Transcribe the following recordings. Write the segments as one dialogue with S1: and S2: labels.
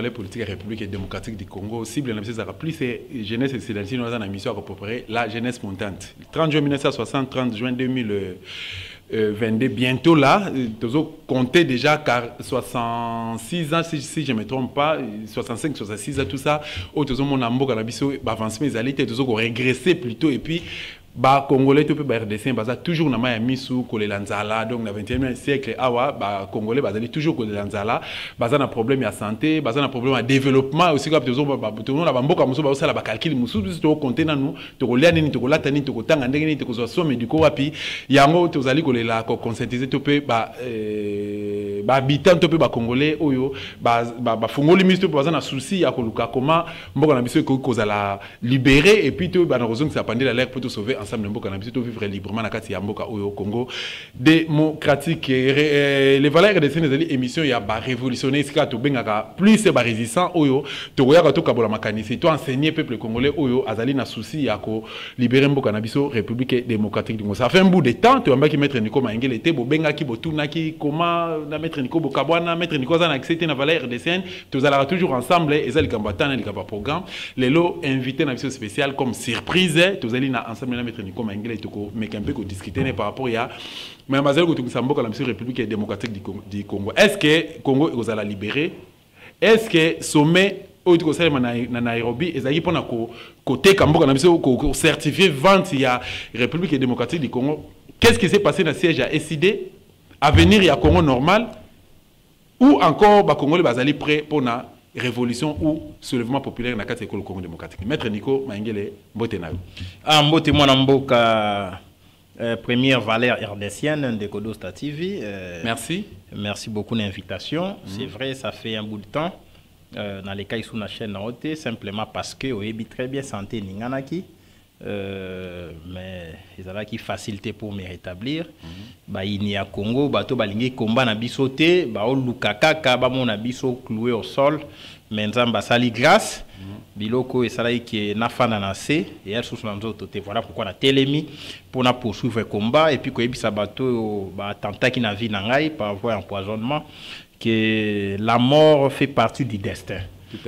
S1: valeurs politiques et République démocratique du Congo. Cible de la plus c'est jeunesse et cédantine dans une mission à peu la jeunesse montante. 30 juin 1960, 30 juin 2022, bientôt là, nous compter déjà car 66 ans, si je ne me trompe pas, 65, 66 ans, tout ça, nous avons avancé, mais nous avons régressé plutôt et puis ba congolais tout peut RDC baza toujours na maya misu ko le lanzala donc na 21e siècle awa ba congolais bazali toujours ko le lanzala baza na problème ya santé baza na problème ya développement aussi comme toujours ba tout na bamboka musu ba sala ba calcul musu to compter na nous to ko liani to ko latani to ko tanga ndenge ni to ko so médicaux wapi yango to zali ko le la ko conscientiser to pe ba habitant to pe ba congolais oyo ba fungoli misu to baza na souci ya ko luka comment mboka na biso ko zala libérer et puis to ba na raison que ça pendant l'air pour te sauver ensemble mboka na biso to vivre librement na kati ya mboka oyo Congo démocratique les valeurs de ces émissions ya ba révolutionner sika to bengaka plus ba résistant oyo to koyaka to kabola makanisi to enseigner peuple congolais oyo azali na souci ya ko libérer mboka na biso République démocratique du Congo. Ça fait un bout de temps to ambaki mettre Nico Maingele te bo bengaki bo tunaki comment na mettre Nico Bokabwana mettre Nico za na accepter na valeur de scène to zala toujours ensemble et ezali kambatana likaba programme les lots invités na biso spécial comme surprise to zali na ensemble na Nico Maingele toko mais un peu discuter par rapport à mais mazelo ko tukisamboka la République démocratique du Congo. Est-ce que Congo vous allez libérer? Est-ce que sommet au na Nairobi ezali pona ko côté kamboka na biso ko certifier vente ya République démocratique du Congo? Qu'est-ce qui s'est passé dans siège à SID? À venir il y a Congo normal ou encore ba Congolais bazali prêt pour na révolution ou soulèvement populaire na kati école Congo démocratique. Maître Nico Maingele mbote na yo.
S2: Mbote mwana mboka première valeur rdcienne de Kodosta TV.
S1: Merci.
S2: Merci beaucoup de l'invitation. C'est vrai, ça fait un bout de temps dans les cas sous la chaîne Naote simplement parce que on est très bien santé ninganaki. Mais ils ont qui facilité pour me rétablir. Bah il y a Congo, bato balingi combat na bisoté, bah on lukaka kaba mon abiso cloué au sol. Maintenant bah sali grâce. Biloko et salai qui est nafana nase et elle sous l'anzo toté. Voilà pourquoi la télémi pour na poursuivre le combat et puis quand il bateau bah attentat qui na vie nangai par voie empoisonnement que la mort fait partie du destin.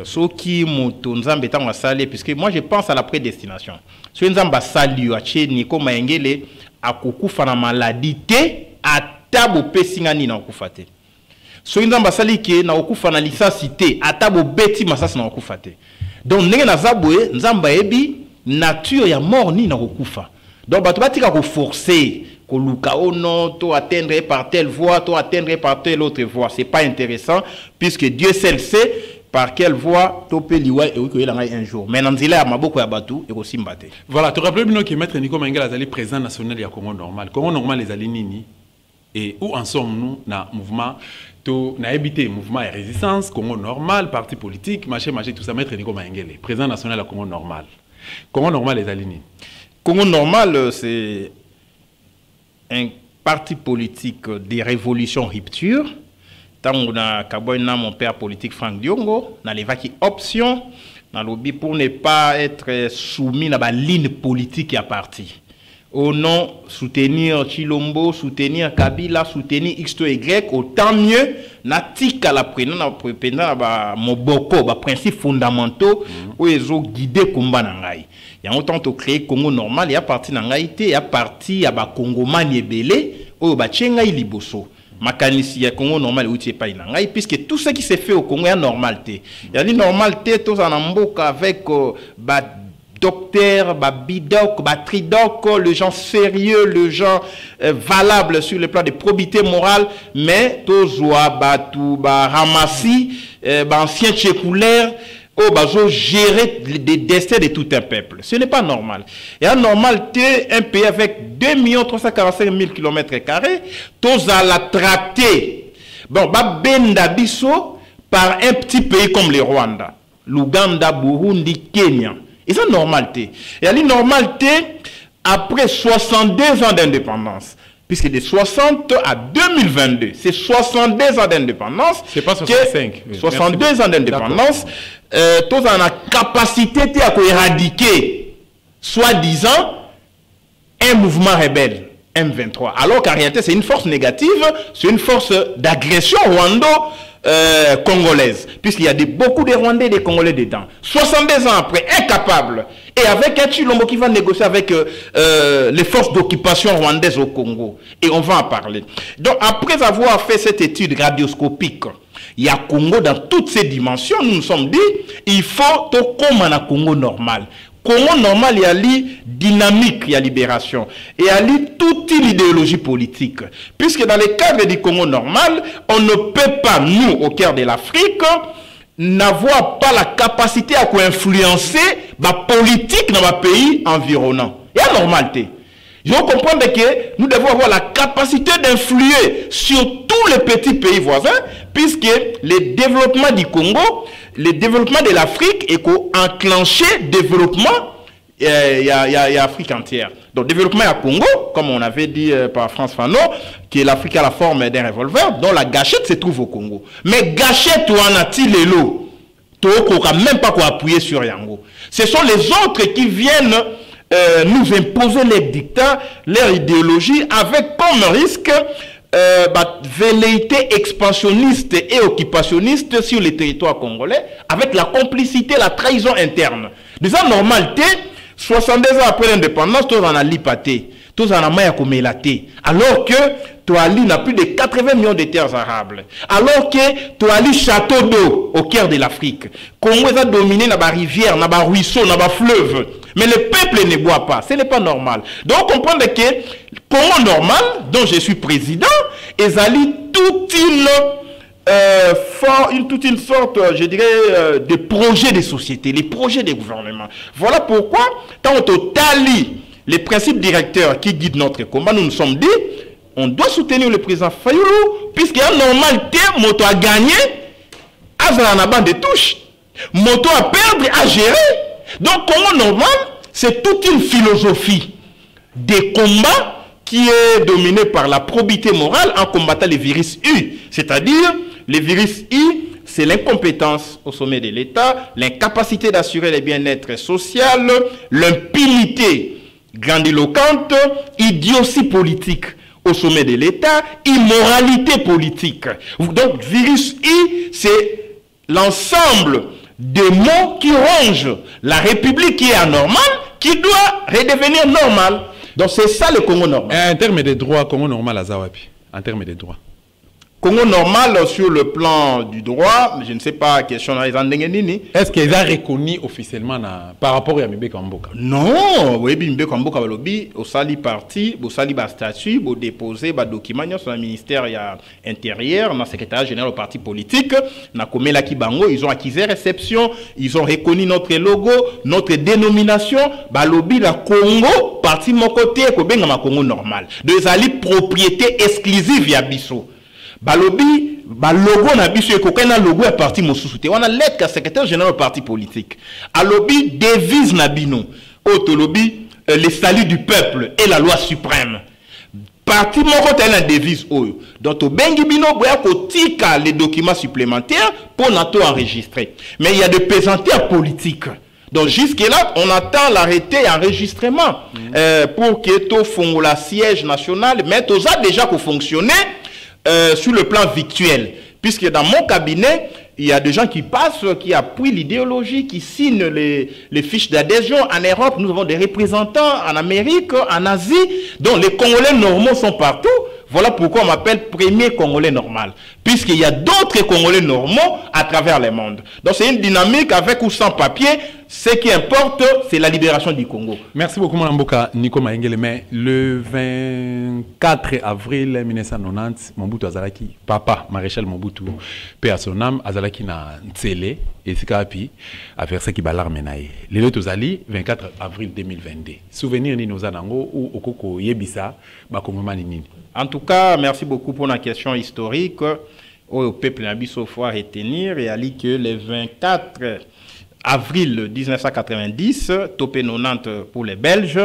S2: Ce qui m'onzambe tant salé puisque moi je pense à la prédestination. Ce nzamba sali ache Nico Maingele akukufa na maladie te atabo pesingani na okufate. Ce nzamba sali ke na okufa na licence atabo beti masasi na okufate. Donc ndenge na zabwe nzamba ebi nature ya mort ni na okufa. Donc bato batika ko forcer ko luka ono to atteindre par telle voie, to atteindre par telle autre voie, c'est pas intéressant puisque Dieu seul sait par quelle voie topé liwa et oui un jour. Mais nanzila maboko ya batu et aussi mbate.
S1: Voilà, tu rappelles bien que maître Nico Maingele azali président national ya Congo normal. Congo normal les ali nini et où en sommes-nous na mouvement to na habité mouvement et résistance Congo normal, parti politique, machin tout ça maître Nico Maingele, président national à Congo normal. Congo normal les ali nini?
S2: Congo normal c'est un parti politique de révolution rupture. Tant na kaboyna mon père politique Frank Diongo, na levaki option na lobby pour ne pas être soumis à la ligne politique à parti. Au nom soutenir Chilombo, soutenir Kabila, soutenir X to Y, autant mieux na tika la prenant na ba moboko ba principes fondamentaux où ils ont guidé combat na ngai. Il y a autant to créer Congo normal, il y a parti na ngai té, il y a parti ya ba Congomani ebele ou ba tchenga liboso. Makanisi ya Congo normal ou pas inangai puisque tout ce qui s'est fait au Congo est normalité. Il y a une normalité tous en amboka avec ba docteur, ba bidoc, ba tridoc, le gens sérieux, le gens valable sur le plan de probité morale, mais tous wa ba tout ba ramassi, ba ancien tchécoulaire oh, bah, gérer les destins de tout un peuple. Ce n'est pas normal. Et en normalité, un pays avec 2 345 000 km², tous à la traiter. Bon, bah, benda biso par un petit pays comme le Rwanda, l'Ouganda, Burundi, Kenya. Et c'est normalité. Et à l'normalité, après 62 ans d'indépendance, puisque de 60 à 2022, c'est 62 ans d'indépendance.
S1: C'est pas 65.
S2: 62 ans d'indépendance. Tous en a capacité à éradiquer, soi-disant, un mouvement rebelle, M23. Alors qu'en réalité, c'est une force négative, c'est une force d'agression rwando-congolaise. Puisqu'il y a beaucoup de Rwandais et des Congolais dedans. 62 ans après, incapables. Et avec un Chilombo qui va négocier avec les forces d'occupation rwandaises au Congo. Et on va en parler. Donc, après avoir fait cette étude radioscopique, il y a Congo dans toutes ses dimensions. Nous nous sommes dit, il faut tout comme un Congo normal. Congo normal, il y a dynamique, il y a libération. Et il y a toute une idéologie politique. Puisque dans le cadre du Congo normal, on ne peut pas, nous, au cœur de l'Afrique, n'avoir pas la capacité à influencer la politique dans le pays environnant. Il y a normalité. Je veux comprendre que nous devons avoir la capacité d'influer sur tous les petits pays voisins, puisque le développement du Congo, le développement de l'Afrique est enclenché développement, il y a Afrique entière. Donc, développement à Congo, comme on avait dit par France Fanon, que l'Afrique a la forme d'un revolver, dont la gâchette se trouve au Congo. Mais gâchette, on a-t-il l'élo? Tu n'as même pas quoi appuyer sur Yango. Ce sont les autres qui viennent nous imposer les dictats, leur idéologie, avec comme risque velléité expansionniste et occupationniste sur les territoires congolais, avec la complicité, la trahison interne. Disons normalité, 62 ans après l'indépendance, tous en a lipaté, tous en a maya komelate, alors que Toali n'a plus de 80 millions de terres arables, alors que Toali château d'eau au cœur de l'Afrique. Congo a dominé dans la rivière, dans les ruisseaux, dans les fleuves. Mais le peuple ne boit pas. Ce n'est pas normal. Donc, on comprend que Congo normal, dont je suis président, est allé toute une sorte, je dirais, de projet de société, les projets de gouvernement. Voilà pourquoi, quand on totalise les principes directeurs qui guident notre combat, nous nous sommes dit, on doit soutenir le président Fayoulou, puisqu'il y a une normalité, moto a gagné, à la bande de touche, moto a perdre, à gérer. Donc, Congo normal, c'est toute une philosophie des combats qui est dominée par la probité morale en combattant les virus U. C'est-à-dire, les virus U, c'est l'incompétence au sommet de l'État, l'incapacité d'assurer le bien-être social, l'impunité grandiloquente, idiotie politique au sommet de l'État, immoralité politique. Donc, virus I, c'est l'ensemble des mots qui rongent la République qui est anormale, qui doit redevenir normale. Donc, c'est ça le Congo normal.
S1: En termes de droits, Congo normal à Zawapi, en termes de droits.
S2: Congo normal sur le plan du droit, je ne sais pas, question à Nini.
S1: Est-ce qu'ils ont reconnu officiellement par rapport à Mibé Kamboka?
S2: Non, oui, Mibé Kamboka lobby au sali parti, au sali statut, au déposer des documents sur le ministère intérieur, dans le secrétaire général au parti politique, na Komela Kibango, ils ont acquis réception, ils ont reconnu notre logo, notre dénomination, lobby la Congo, parti mon côté, Kobenga Congo normal. Deux ali propriété exclusive ya biso. Balobi, logo na biso ekokana logo ya parti mosusu te. On a lettre ka secrétaire général du parti politique. Alobi devise na bino. Otolobi le salut du peuple et la loi suprême. Parti moko ta na devise oyo. Donc to bengi bino boya ko tika les documents supplémentaires pour nato enregistrer. Mais il y a des pesanteurs politiques. Donc jusque-là, on attend l'arrêté et enregistrement pour que to fongola siège national, mais to a déjà ko fonctionner sur le plan virtuel, puisque dans mon cabinet, il y a des gens qui passent, qui appuient l'idéologie, qui signent les fiches d'adhésion. En Europe, nous avons des représentants, en Amérique, en Asie, donc les Congolais normaux sont partout. Voilà pourquoi on m'appelle premier Congolais normal, puisqu'il y a d'autres Congolais normaux à travers le monde. Donc c'est une dynamique avec ou sans papier. Ce qui importe, c'est la libération du Congo.
S1: Merci beaucoup, Mme Mboka Nico Maengele. Mais le 24 avril 1990, Mobutu Azalaki, papa, maréchal Mobutu, paix à son âme, Azalaki na Ntsele, et Sikapi, a versé qui balar menaye. Le autres Ali, 24 avril 2022. Souvenir ni nos anango ou okoko yebisa, bakomoma nini.
S2: En tout cas, merci beaucoup pour la question historique. Au peuple Nabiso, il faut retenir et ali que le 24 avril 1990, topé 90 pour les Belges,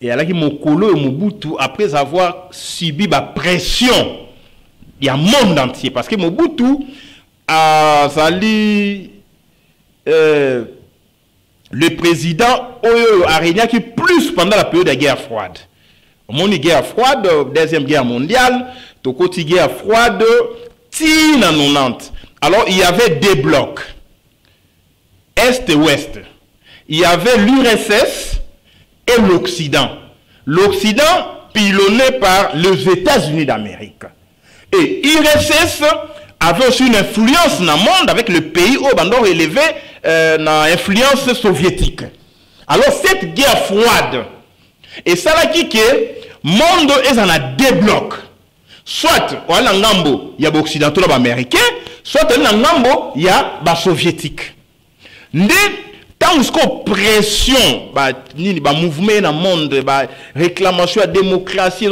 S2: et alors que Mokolo et Mobutu, après avoir subi la pression, il y a un monde entier, parce que Mobutu a sali le président a régné qui plus pendant la période de la guerre froide. Mon guerre froide, deuxième guerre mondiale, tokoti guerre froide, tina 90. Alors il y avait des blocs, Est et Ouest. Il y avait l'URSS et l'Occident. L'Occident pilonné par les États-Unis d'Amérique. Et l'URSS avait aussi une influence dans le monde avec le pays où on a élevé l'influence soviétique. Alors cette guerre froide, et ça là qui est, le monde est en a deux blocs. Soit on a il y a l'Occidentaux et l'Américain, soit on a il y a les soviétiques. Tant que pression, mouvement dans le monde, réclamation à la démocratie,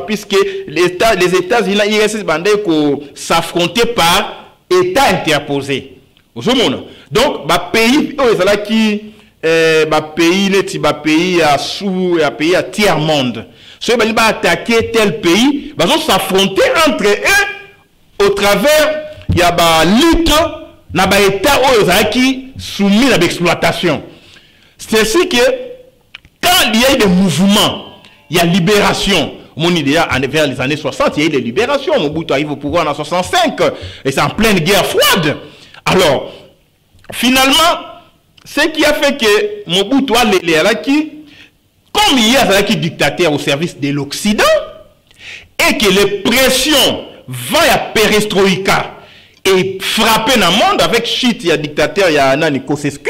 S2: puisque les États-Unis s'affrontaient par État interposé. Donc, pays à tiers-monde. Si on va attaquer tel pays, ils vont s'affronter entre eux au travers de la lutte dans l'État qui soumis à l'exploitation. C'est ainsi que quand il y a des mouvements, il y a libération. Mon idée, vers les années 60, il y a eu des libérations. Mobutu arrive au pouvoir en 65 et c'est en pleine guerre froide. Alors, finalement, ce qui a fait que Mobutu a qui, comme il y a qui dictateur au service de l'Occident, et que les pressions vont à perestroïka et frapper dans le monde avec Chit, il y a dictateur, il y a Nani Kosescu,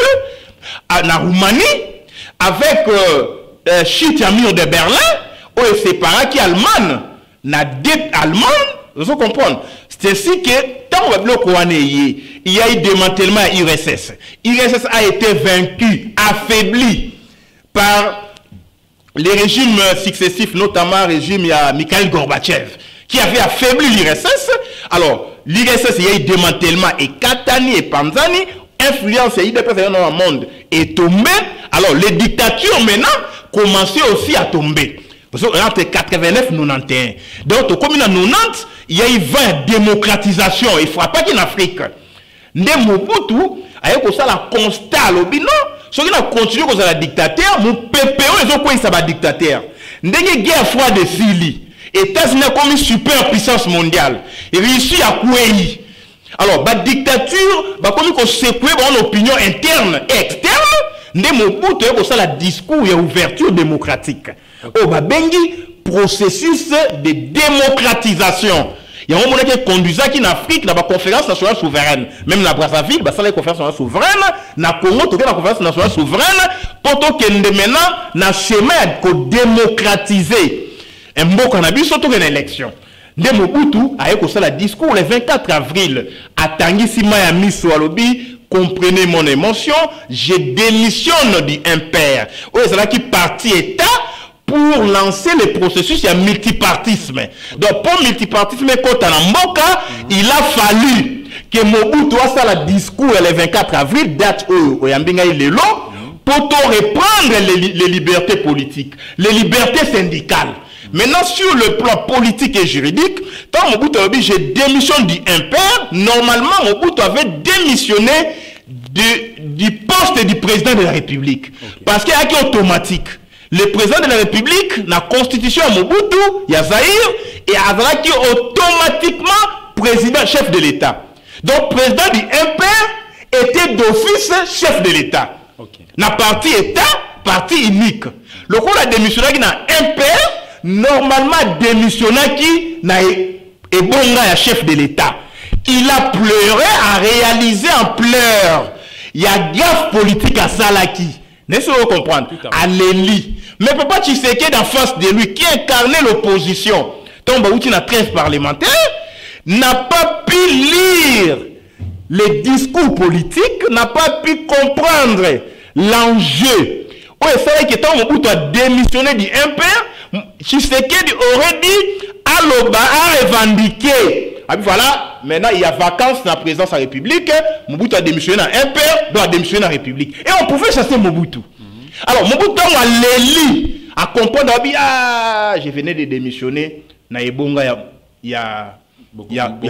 S2: en Roumanie, avec Chit, il y a mur de Berlin, où c'est par qui Allemagne, la dette allemande, vous comprenez? C'est ainsi que, tant qu'on il y a eu démantèlement à l'URSS. L'URSS a été vaincu, affaibli par les régimes successifs, notamment le régime de Mikhail Gorbatchev, qui avait affaibli l'URSS. Alors, l'URSS, il y a eu démantèlement et Katani et Panzani, influence et personnes dans le monde est tombée. Alors, les dictatures maintenant commençaient aussi à tomber. Parce que entre 89 et 91. Donc, comme en 90, il y a eu 20 démocratisation. Il ne faut pas qu'en Afrique. Ndé Mobutu, avec ça, la constat, le bilan, ceux qui ont continué comme ça, la dictateur, mon PPO, ils ont quoi, ça va dictateur. Ndé guerre froide de Syrie. États-Unis comme une super puissance mondiale. Et réussit à couer. Alors, la dictature, comme on secoué une opinion interne et externe, ndé Mobutu, avec ça, la discours et ouverture démocratique. Au bengi processus de démocratisation. Il y a un moment qui conduit qui en Afrique, dans la conférence nationale souveraine, même la Brazzaville, ça la conférence nationale souveraine, na Congo, tout la conférence nationale souveraine, pour que maintenant, na chemin de démocratiser. Un mot qu'on a vu surtout une élection. De Mobutu a eu ça le discours le 24 avril à Tanguy Sima Misso Alobi. Comprenez mon émotion, je démissionne du impère. Oui, c'est là qui parti État pour lancer le processus, il y a multipartisme. Donc, pour multipartisme, quand on a Mboka, il a fallu que Mobutu a le discours le 24 avril, date où Yambinga il est là, pour reprendre les libertés politiques, les libertés syndicales. Maintenant, sur le plan politique et juridique, quand Mobutu a dit je démissionne du impère, normalement Mobutu avait démissionné du poste du président de la République. Okay. Parce qu'il y a qui automatique. Le président de la République, la constitution à Mobutu, il y a Zahir, et Azara qui est automatiquement président, chef de l'État. Donc, président du impère était d'office chef de l'État. Okay. La partie État, partie unique. Le coup, la démissionnaire qui n'a impère, normalement démissionnaire qui n'a et bon gars chef de l'État. Il a pleuré, a réalisé en pleurs. Il y a gaffe politique à Salaki. N'est-ce pas comprendre? À l'Eli. Mais Papa Tshisekedi en face de lui, qui incarnait l'opposition, Tomba Outi na 13 parlementaires, n'a pas pu lire les discours politiques, n'a pas pu comprendre l'enjeu. Oui, c'est vrai que Tomba Outi a démissionné du impère, Tshisekedi aurait dit Aloba a revendiqué. Ah, voilà, maintenant il y a vacances dans la présidence de la République, Mobutu a démissionné dans impère, doit démissionner dans la République. Et on pouvait chasser Mobutu. Alors, Mobutu a l'éli à comprendre, ah, je venais de démissionner, na Ebonga, il y a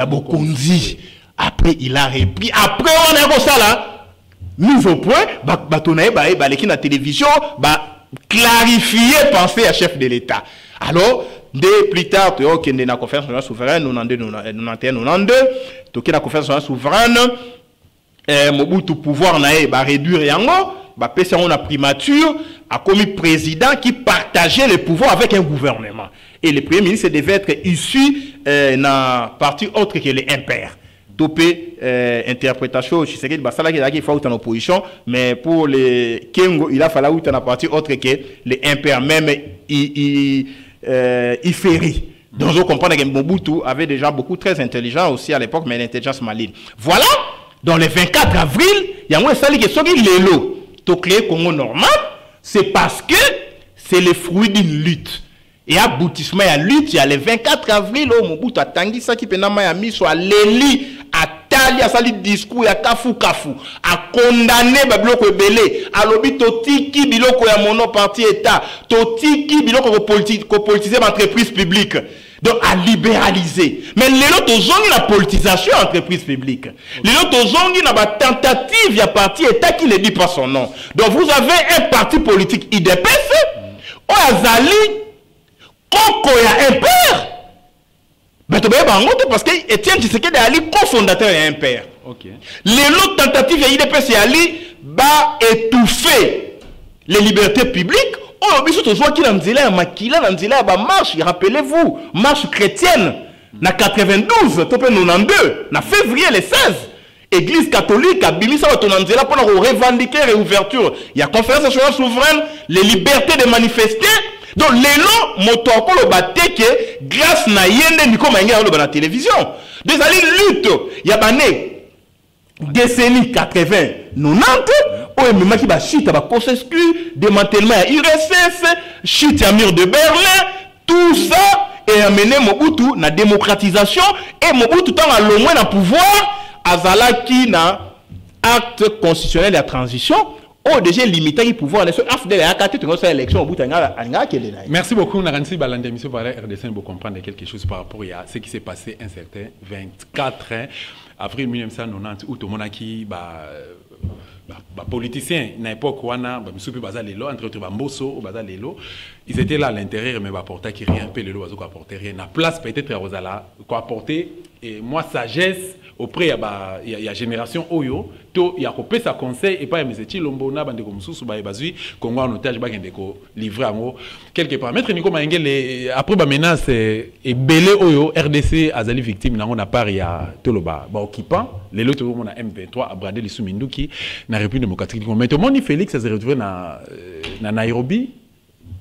S2: Bokonzi. Après, il a repris. Après, on a comme ça là, mise au point, on a la télévision, clarifier, penser à chef de l'État. Alors, dès plus tard, tu as une conférence nationale souveraine, 91-92, tu as une conférence nationale souveraine, Mobutu pouvoir va réduire yango, va passer en primature, a commis président qui partageait le pouvoir avec un gouvernement. Et le premier ministre devait être issu d'un parti autre que les impairs. Topé interprétation, je sais que il faut être en opposition, mais pour les Kengo, il a fallu être en parti autre que les impairs, même Iferi. Donc je comprends que Mobutu avait des gens beaucoup très intelligents aussi à l'époque, mais l'intelligence maligne. Voilà, dans le 24 avril, il y a un sali qui sont l'élo. Tu créé Congo normal, c'est parce que c'est le fruit d'une lutte. Et aboutissement à lutte, il y a le 24 avril, Mobutu a tangi ça qui penama ya mis soit l'éli a tali a sali discours ya kafu a condamné babiloko belé a lobi totiki biloko ya mono parti état totiki biloko ko politiser l'entreprise publique. Donc à libéraliser. Mais les autres ont la politisation de l'entreprise publique. Les autres ont une tentative, il y a parti état qui ne dit pas son nom. Donc vous avez un parti politique IDPS, Oazali, Koko ya impère. Mais tu parce que Etienne Tshisekedi Ali, cofondateur et impère. Les autres tentatives de l'IDPS Ali va étouffer les libertés publiques. Oh, mais surtout, qui n'a pas marche, rappelez-vous, marche chrétienne, na 92, topé 92, na février le 16. Église catholique a bimisa watonanzela pour revendiquer réouverture. Il y a conférence nationale souveraine, les libertés de manifester. Donc, les lots, motoko le batte que grâce na yende niko mainga le la télévision. Des alliés lutte, il y a bané décennie 80, 90. Oh, mais qui va chute à processus, démantèlement à URSS, chute à mur de Berlin, tout ça est amené Mobutu na démocratisation et Mobutu tant à l'au moins dans pouvoir, azala qui na acte constitutionnel de la transition. Oh, déjà limité le pouvoir.
S1: Merci beaucoup, Naransi Balande, monsieur Barra, RDC, pour comprendre quelque chose par rapport à ce qui s'est passé un certain 24 avril 1990, où tout le monde qui politiciens, à l'époque, entre autres, Mbosso, ils étaient là à l'intérieur, mais apportaient rien, peu le lot apportait rien. La place peut-être à Rosala, quoi apporter, et moi, sagesse, auprès il y a génération Oyo, il y a coupé sa conseil, et pas mes études, l'ombona, bande comme sous, bazui, Congo en otage, bagendeko, livré en haut, quelque part. Maître Nico Maengele, après la menace, et belé Oyo, RDC, Azali victime, on a pas, il y a tout le bas, occupant, les lots, on a M23, à brader les sous-Minduki, na République démocratique. Mais tout le monde, Félix, ça s'est retrouvé na Nairobi,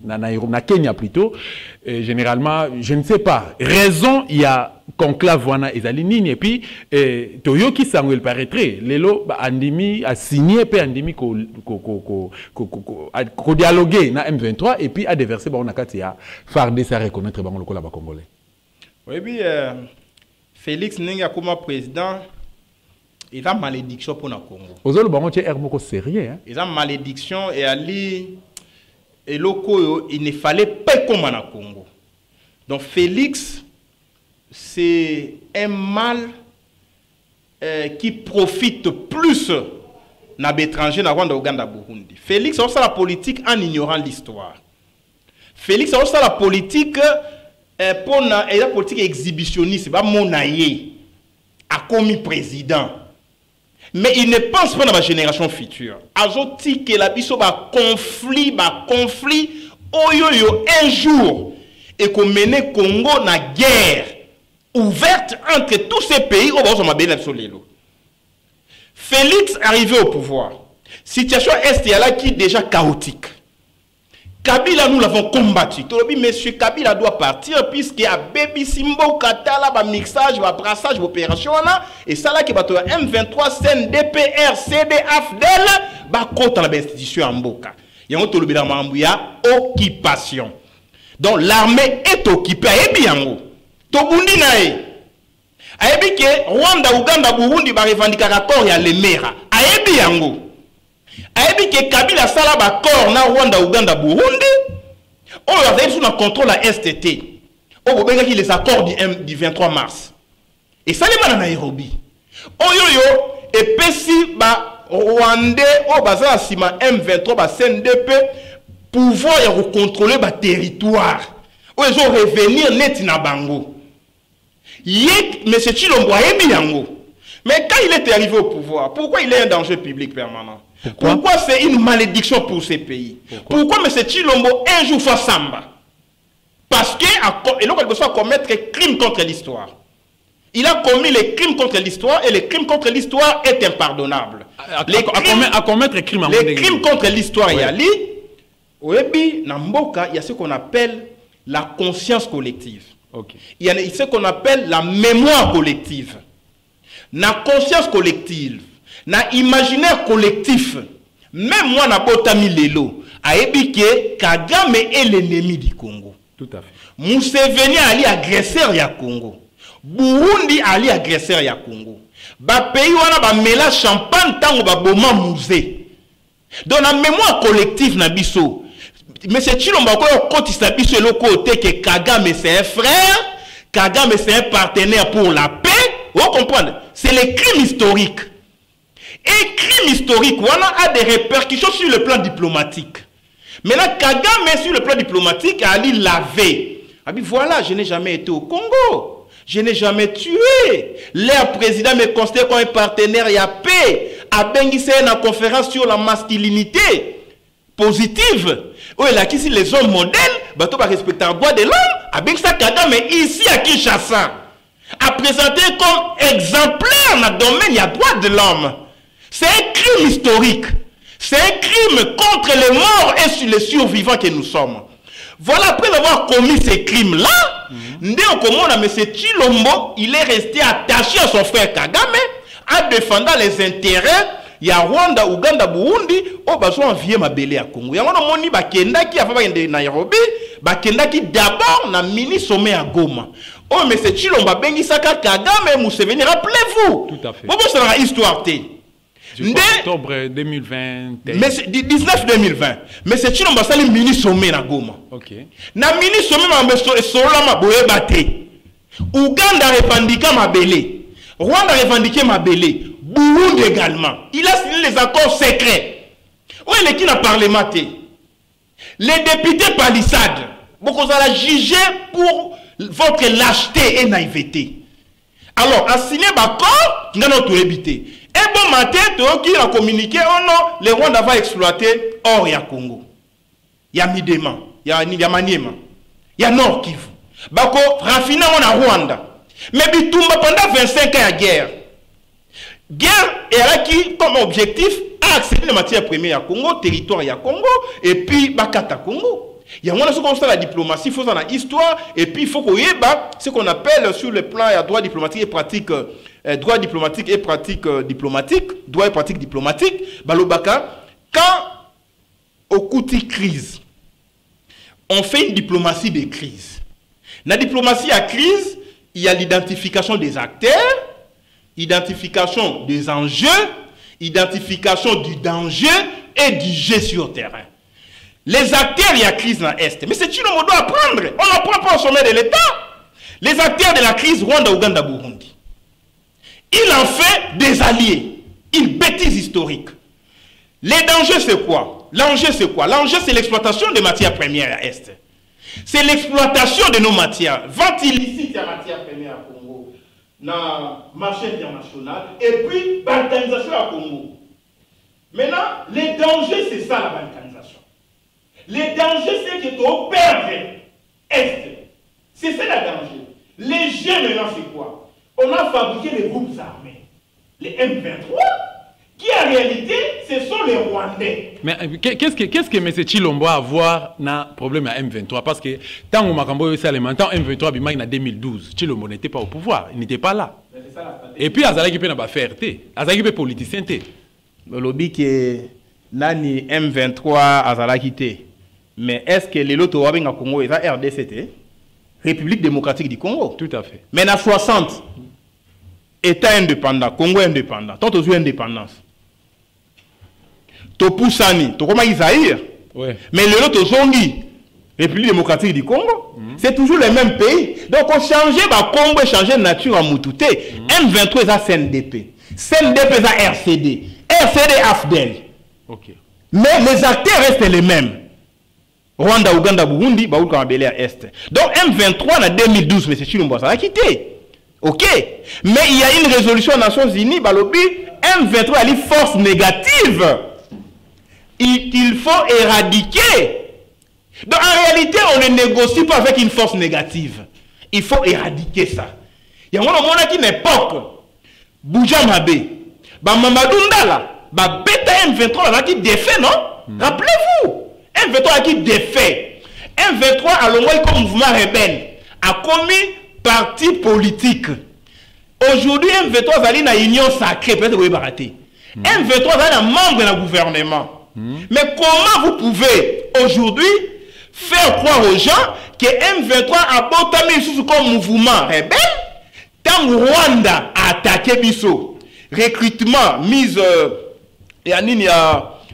S1: na Kenya plutôt. Et généralement, je ne sais pas. Raison, il y a conclave wana ezali et puis Toyo qui s'engueule paraîtrait. Lelo Andimi a signé pe Andimi ko dialoguer na M23 et puis a déversé on a katia fardé ça reconnaître bango lokola ba congolais.
S2: Oui puis Félix Ninga comme président il a malédiction pour na Congo.
S1: Ozolo bango tie moko sérieux hein.
S2: Il a malédiction et ali et loko il ne fallait pas comme na Congo. Donc Félix c'est un mal qui profite plus na l'étranger na Rwanda, Ouganda, Burundi. Félix a la politique en ignorant l'histoire. Félix a la politique pour la politique exhibitionniste, ba monaye a commis président. Mais il ne pense pas dans la génération future. Azoti que la biso ba conflit, oyoyo un jour et qu'on mène Congo na guerre ouverte entre tous ces pays au Félix arrivé au pouvoir. Situation est là qui est déjà chaotique. Kabila, nous l'avons combattu. Monsieur Kabila doit partir puisqu'il y a Baby Simbo, Katala, mixage, brassage, opération là. Et ça là qui va M23, CNDP, RCD, AFDEL, contre l'institution en Mboka. Il y a occupation. Donc l'armée est occupée. Et bien, Tobundi nae. Ayebi ke Rwanda, Uganda, Burundi ba revendiquer accord ya Lemera. Ayebi yango. Ayebi ke Kabila sala ba accord na Rwanda, Uganda, Burundi. On a sous le contrôle la STT. On benga ki les accords du 23 mars. Et ça les na Nairobi. Oyoyo et pesi ba Rwandais au bazar sima M23 ba CNDP pouvoir ya contrôler ba territoire. Ou ils ont revenir net na bango. M. Tshilombo a émis yango. Mais quand il est arrivé au pouvoir, pourquoi il est un danger public permanent? Pourquoi c'est une malédiction pour ces pays? Pourquoi M. Tshilombo un jour fait samba? Parce qu'il a commettre des crimes contre l'histoire. Il a commis les crimes contre l'histoire et les crimes contre l'histoire est impardonnable.
S1: À commettre les crimes
S2: contre l'histoire, il y a il y a ce qu'on appelle la conscience collective.
S1: Okay.
S2: Il y a ce qu'on appelle la mémoire collective. La conscience collective, na imaginaire collectif. Même moi, na botami lelo, a que Kagame est l'ennemi du Congo.
S1: Tout à fait.
S2: Museveni ali agresseur ya Congo. Burundi ali agresseur ya Congo. Ba pays wana ba mela champagne tango ba boma musée. Dans la mémoire collective na biso, M. Tshilombo ko kotisa biso le côté que Kagame c'est un frère, Kagame c'est un partenaire pour la paix. Vous comprenez? C'est les crimes historiques. Et crimes historiques wana a des répercussions sur le plan diplomatique. Maintenant, Kagame, sur le plan diplomatique, a allé laver. A dit, voilà, je n'ai jamais été au Congo. Je n'ai jamais tué. Leur président me considère comme un partenaire, il y a paix. A Bengissé une conférence sur la masculinité positive. Où il a qu'ici les hommes modèles, bateau va respecter le droit de l'homme. A Bengissé Kagame, ici à Kinshasa, a présenté comme exemplaire dans le domaine du droit de l'homme. C'est un crime historique. C'est un crime contre les morts et sur les survivants que nous sommes. Voilà, après avoir commis ces crimes-là, M. Tshilombo, il est resté attaché à son frère Kagame, en défendant les intérêts. Il y a Rwanda, Ouganda, Burundi, au besoin de Mabele à Congo. Il y a un moni bakendaki à Nairobi, bakendaki d'abord na mini sommet à Goma. Oh, M. Tshilombo bengisaka Kagame, Museveni, rappelez-vous.
S1: Tout à fait.
S2: Vous c'est la histoire.
S1: Octobre 2020.
S2: 19-2020. Mais c'est Tshilombo sali mini sommet na Goma.
S1: Ok.
S2: Na mini sommet ma solama boye bate. Ouganda revendiqué Mabele. Rwanda revendiqué Mabele. Burundi également. Il a signé les accords secrets. Où est l'équipe à parlementer? Les députés palissades. Beaucoup ont jugé pour votre lâcheté et naïveté. Alors, à signer l'accord, nous avons tout évité. Et bon matin, qui a communiqué, oh non, les Rwandais vont exploiter or ya Congo. Il y a Midema, il y a Maniema, il y a Nord Kivu. Bako, raffiné on a Rwanda. Mais Bitumba pendant 25 ans de guerre. Guerre est qui, comme objectif, a accéder les matières premières à Congo, territoire à Congo, et puis Bakata Congo. Il y a ce qu'on fait la diplomatie, il faut dans l'histoire, et puis il faut qu'on y ait ce qu'on appelle sur le plan droit diplomatique et pratique. Droit diplomatique et pratique diplomatique, droit et pratique diplomatique, Balobaka, quand au coup de crise, on fait une diplomatie de crise. Dans la diplomatie à crise, il y a l'identification des acteurs, identification des enjeux, identification du danger et du jeu sur terrain. Les acteurs, il y a crise dans l'Est. Mais c'est Tshilombo doit apprendre. On n'apprend pas au sommet de l'État. Les acteurs de la crise, Rwanda, Ouganda, Burundi. Il en fait des alliés. Une bêtise historique. Les dangers, c'est quoi? L'enjeu, c'est quoi? L'enjeu, c'est l'exploitation des matières premières à l'Est. C'est l'exploitation de nos matières. Vente illicite de matières premières à Congo, dans le marché international, et puis balkanisation à Congo. Maintenant, les dangers, c'est ça la balkanisation. Les dangers, c'est que tu perds Est. C'est ça le danger. Les jeux, maintenant, c'est quoi? On a fabriqué les groupes armés. Les M23, qui en réalité, ce sont les Rwandais.
S1: Mais qu'est-ce que M. Tshilombo a à voir dans le problème à M23? Parce que tant que Makambo est M23 en 2012, Tshilombo n'était pas au pouvoir, il n'était pas là. Et puis, il y a une fierté, il y a une politicien.
S2: Le lobby qui est Nani M23 a quitté. Mais est-ce que les autres au Congo est RDCT? République démocratique du Congo.
S1: Tout à fait.
S2: Mais dans 60, État indépendant, Congo indépendant, tant aux indépendance. Topoussani, Tokoma Isaïr.
S1: Ouais.
S2: Mais le autre Zongi, République démocratique du Congo, c'est toujours les mêmes pays. Donc on changeait le Congo et changeait de nature en Moutouté. M23 est à CNDP. CNDP est à RCD. RCD AFDEL.
S1: Okay.
S2: Mais les acteurs restent les mêmes. Rwanda, Ouganda, Burundi, bah ou à Est. Donc M23 en 2012, mais c'est Chilombo, ça a quitté. Ok. Mais il y a une résolution aux Nations Unies, bah lobby, M23 a une force négative. Il faut éradiquer. Donc en réalité, on ne négocie pas avec une force négative. Il faut éradiquer ça. Il y a une époque, Boujamabe, bah Mamadou Ndala, bah Beta M23 a qui défait, non? Rappelez-vous, M23 a qui défait. M23 a l'envoyé comme mouvement rebelle, a commis parti politique. Aujourd'hui, M23 a une union sacrée, peut-être que vous avez raté. M23 a un membre du gouvernement. Mais comment vous pouvez aujourd'hui faire croire aux gens que M23 a botamé comme mouvement rebelle tant Rwanda a attaqué Bisso? Recrutement, mise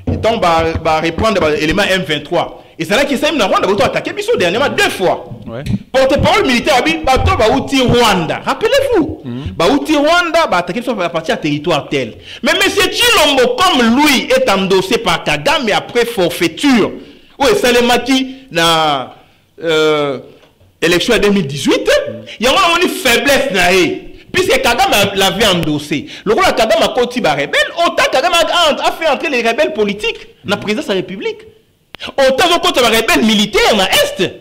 S2: donc va reprendre l'élément M23. Et c'est là qu'il s'est mis dans Rwanda, va attaquer Bisso dernièrement 2 fois. Ouais. Porte-parole militaire va outil Rwanda. Rappelez-vous, va outil Rwanda, va attaquer Bisso à partir du territoire tel. Mais M. Chilombo, comme lui, est endossé par Kagame après forfaiture. Oui, Salemaki, dans l'élection de 2018, il y a une faiblesse. Puisque Kagame l'avait endossé. Le rôle de Kagame a continué à rebelle, autant Kagame a fait entrer les rebelles politiques dans la présidence de la République. Autant qu'on continue à rebelle militaire dans l'Est.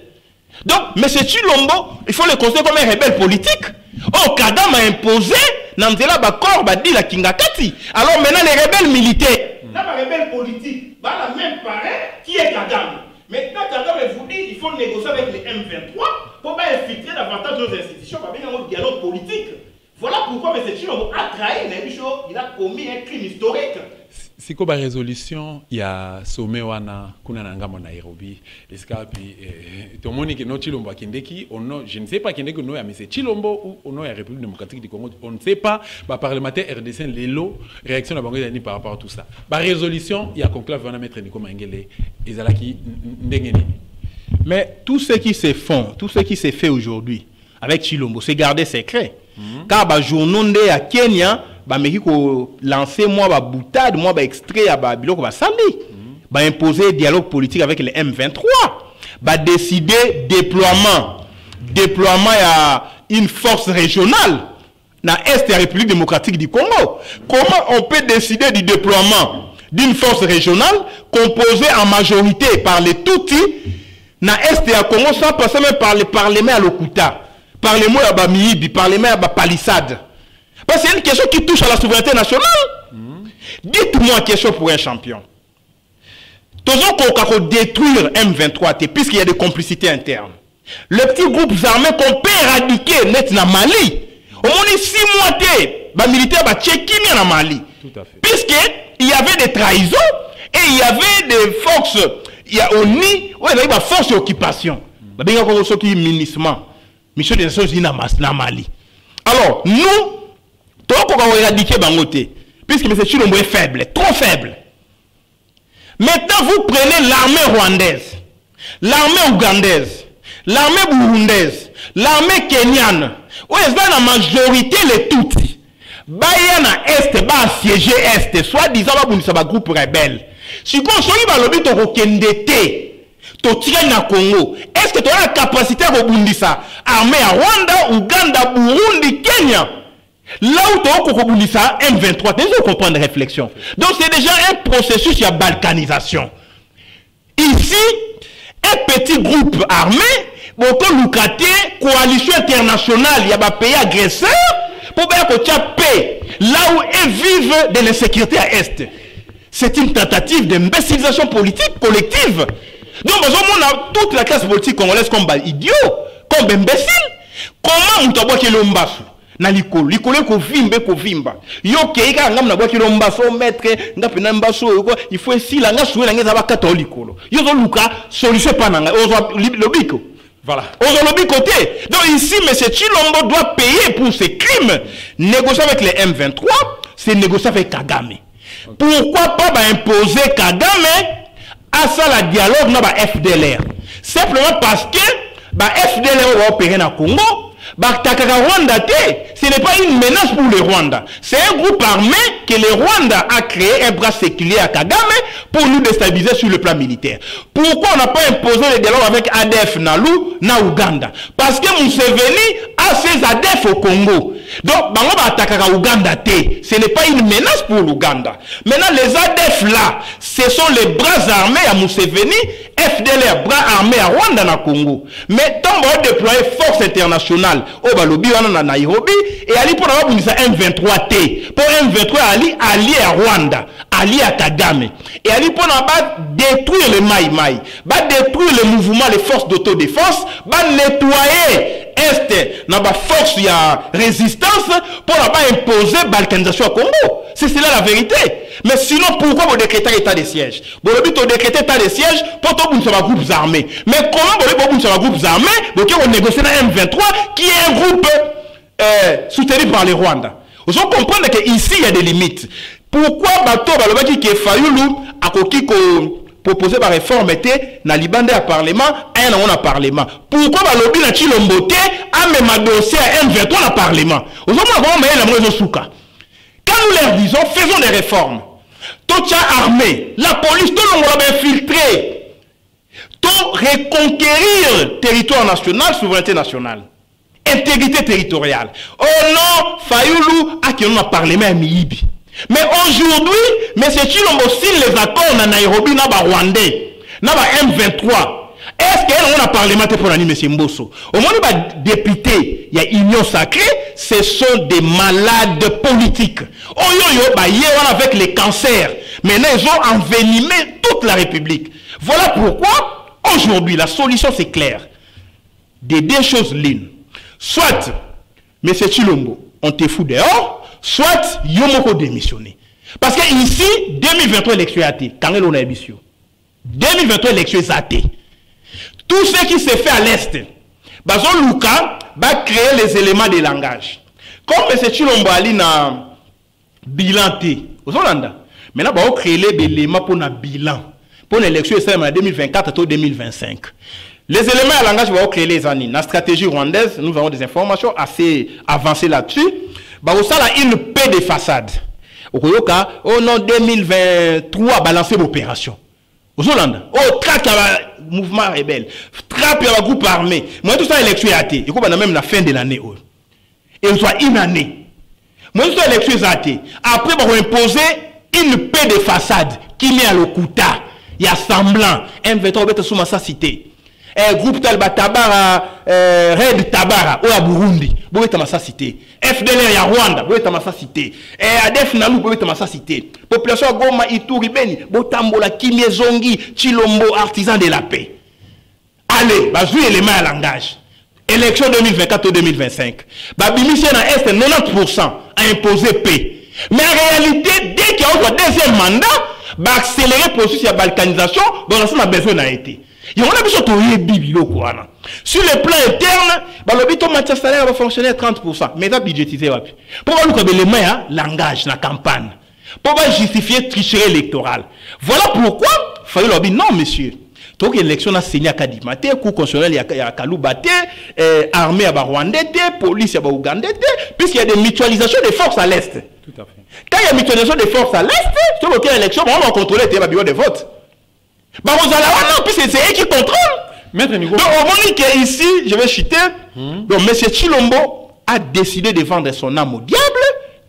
S2: Donc, M. Chilombo, il faut le considérer comme un rebelle politique. Oh, Kagame a imposé, Namzela Bakor, dit la Kingakati. Alors maintenant, les rebelles militaires, là, les rebelles politiques, la même pareil, qui est Kagame. Maintenant, Kagame vous dit, il faut négocier avec les M23 pour pas infiltrer davantage nos institutions, pour bien avoir un dialogue politique. Voilà pourquoi M. Chilombo a trahi, il a commis un crime historique.
S1: Si comme résolution, il y a sommet wana kuna nangamo Nairobi, escapi tout le monde qui no Chilombo kindeki, je ne sais pas kindeki no ya M. Chilombo ou au nom de la République démocratique du Congo, on ne sait pas. Ba parlementaire RDC l'élo réaction à Bango par rapport à tout ça. Ba résolution, il y a conclave wana mettre Nico Mangele ezalaki ndengeni.
S2: Mais tout ce qui se font, tout ce qui s'est fait aujourd'hui avec Chilombo, c'est garder secret. Car bah journaux à Kenya, bah Mexico lancer moi bah boutade, moi bah extrait à bah biloko bah sali, bah imposer dialogue politique avec les M23, bah décider déploiement à une force régionale dans l'Est de la République démocratique du Congo. Comment on peut décider du déploiement d'une force régionale composée en majorité par les Tutsis dans l'Est de la Congo sans passer même par le Parlement à Lokuta? Parlez-moi à Bamiibi, parlez-moi à Palissade. Parce que c'est une question qui touche à la souveraineté nationale. Dites-moi une question pour un champion. Toujours qu'on détruire M23, puisqu'il y a des complicités internes. Le petit groupe armé qu'on peut éradiquer net dans Mali. Au moins 6 mois, les militaires vont checker dans Mali. Tout à fait. Puisqu'il y avait des trahisons et il y avait des forces. Il y a ONI, il y a des forces d'occupation. Il y a des ministres. Mission des Nations Unies dans Mali. Alors, nous, tout le monde va éradiquer Bangote, puisque M. Chilombo est faible, trop faible. Maintenant, vous prenez l'armée rwandaise, l'armée ougandaise, l'armée burundaise, l'armée kenyane, où est-ce que la majorité les Tutsis, Bayana Est, va assiéger Est, soit disant un groupe rebelle. Si vous avez lobby de Rokendete, na Congo, est-ce que tu as la capacité de rebondir armée à Rwanda, Ouganda, Burundi, Kenya? Là où tu as rebondir ça, M23, tu dois comprendre la réflexion. Donc c'est déjà un processus de balkanisation. Ici, un petit groupe armé, beaucoup lucraté, coalition internationale, il y a des pays agresseurs, pour bien que tu aies paix, là où ils vivent de l'insécurité à Est. C'est une tentative d'imbécilisation politique collective. Donc, on a toute la classe politique congolaise comme idiot, comme imbécile. Comment on t'a boit qu'il l'ombassou? Na likolo ko vimba. Yo keika ngam na boit qu'il l'ombassou maître, nga pena mbassou il faut si la nga soué la nga za kato likolo. Yo zo luka solution pas nanga, ozo lobiko. Voilà. Ozo lobiko côté. Donc ici M. Chilombo doit payer pour ses crimes. Négocier avec les M23, c'est négocier avec Kagame. Okay. Pourquoi pas imposer Kagame à ça la dialogue dans la FDLR? Simplement parce que la FDLR va opérer dans le Congo, Baktakaka Rwanda ce n'est pas une menace pour le Rwanda. C'est un groupe armé que le Rwanda a créé, un bras séculier à Kagame, pour nous déstabiliser sur le plan militaire. Pourquoi on n'a pas imposé le dialogue avec ADF Nalu, na Ouganda? Parce que Museveni a ses ADF au Congo. Donc, bango batakaka Ouganda ce n'est pas une menace pour l'Ouganda. Maintenant, les ADF là, ce sont les bras armés à Museveni, FDLR, bras armés à Rwanda na Congo. Mais tant qu'on va déployer force internationale au Balobi, à Nairobi, et Ali pour avoir M23T. Pour M23, Ali allié à Rwanda, allié à Kagame. Et Ali pour avoir détruire les Maï-Maï, détruire le mouvement, les forces d'autodéfense, nettoyer Est, na ba force ya résistance pour avoir imposer balkanisation au Congo. C'est cela la vérité. Mais sinon, pourquoi vous décrétez état de siège? Vous décrétez état de siège pour que vous soyez groupes armés. Mais comment vous soyez groupes armés? Vous négociez dans M23 qui est un groupe soutenu par les Rwandais. Vous comprenez qu'ici il y a des limites. Pourquoi Bato Balobaki qui est Fayoulou a proposer par réforme était na libande à parlement un on a parlement pourquoi ba lobby na Chilombo a même dossier à M23 à parlement aujourd'hui on va mettre la moise souka quand nous leur disons faisons des réformes toute armée la police tout le monde va infiltrer tout reconquérir territoire national souveraineté nationale intégrité territoriale oh non Fayoulou a qui on a parlement à Miibi. Mais aujourd'hui, M. Chilombo signe les accords na Nairobi, na Rwandais, na M23. Est-ce qu'on a parlementé pour l'année, M. Mbosso? Au moins, les députés, il y a union sacrée, ce sont des malades politiques. Oh yo yo, avec les cancers. Maintenant, ils ont envenimé toute la République. Voilà pourquoi, aujourd'hui, la solution c'est clair. Des deux choses l'une. Soit, M. Chilombo, on te fout dehors, soit Yomoko démissionné. Parce que ici, 2023 élection a été. Quand on a émission. 2023 élection a été. Tout ce qui se fait à l'Est, Bazon Luka va créer les éléments de langage. Comme M. Chilombo Ali na bilan T. Vous entendez? Maintenant, on va créer les éléments pour un bilan. Pour l'élection en 2024 ou 2025. Les éléments de langage vont créer les années. La stratégie rwandaise, nous avons des informations assez avancées là-dessus. Bah, ça a une paix de façade. Au non 2023 balancer l'opération. Aux Hollande, au traque mouvement rebelle, trappe le groupe armé. Moi tout ça élection a été. Il faut même la fin de l'année. Et on soit une année. Moi tout ça élection a été. Après on va imposer une paix de façade qui met à l'Okuta. Il y a semblant. M23 bête sous ma cité. Groupe Talba Tabara, Red Tabara, ou à Burundi, vous êtes ma cité. FDLR ya Rwanda, vous êtes ma cité. ADF Nalu, vous êtes ma cité. Population Goma, Ituri, Beni, Botambola, Kimie Zongi, Chilombo, artisan de la paix. Allez, bah, jouez les mains à langage. Élection 2024 ou 2025. Bah, Bimisien à Est, 90% a imposé paix. Mais en réalité, dès qu'il y a un deuxième mandat, bah, accélérer le processus de balkanisation, bon, ça a besoin d'être été. Il y a un bibilo quoi. Sur le plan interne, le matière salaire va fonctionner à 30%. Mais ça budgétisé. Pourquoi nous avons les mains langage dans la campagne? Pourquoi justifier tricherie électorale? Voilà pourquoi il fallait dire non, monsieur. Donc l'élection a signé à Kadimate, coup constitutionnel à Kaloubate, armée à Rwandais, police à Ouganda, puisqu'il y a des mutualisations des forces à l'Est.
S1: Tout à fait.
S2: Quand il y a mutualisation des forces à l'Est, sur lequel l'élection, on va contrôler les bureaux de vote. Bah, vous allez voir, non, puisque c'est eux qui contrôlent.
S1: Maître Nigo.
S2: Donc, on va dire qu'ici, je vais chuter. Donc, M. Chilombo a décidé de vendre son âme au diable,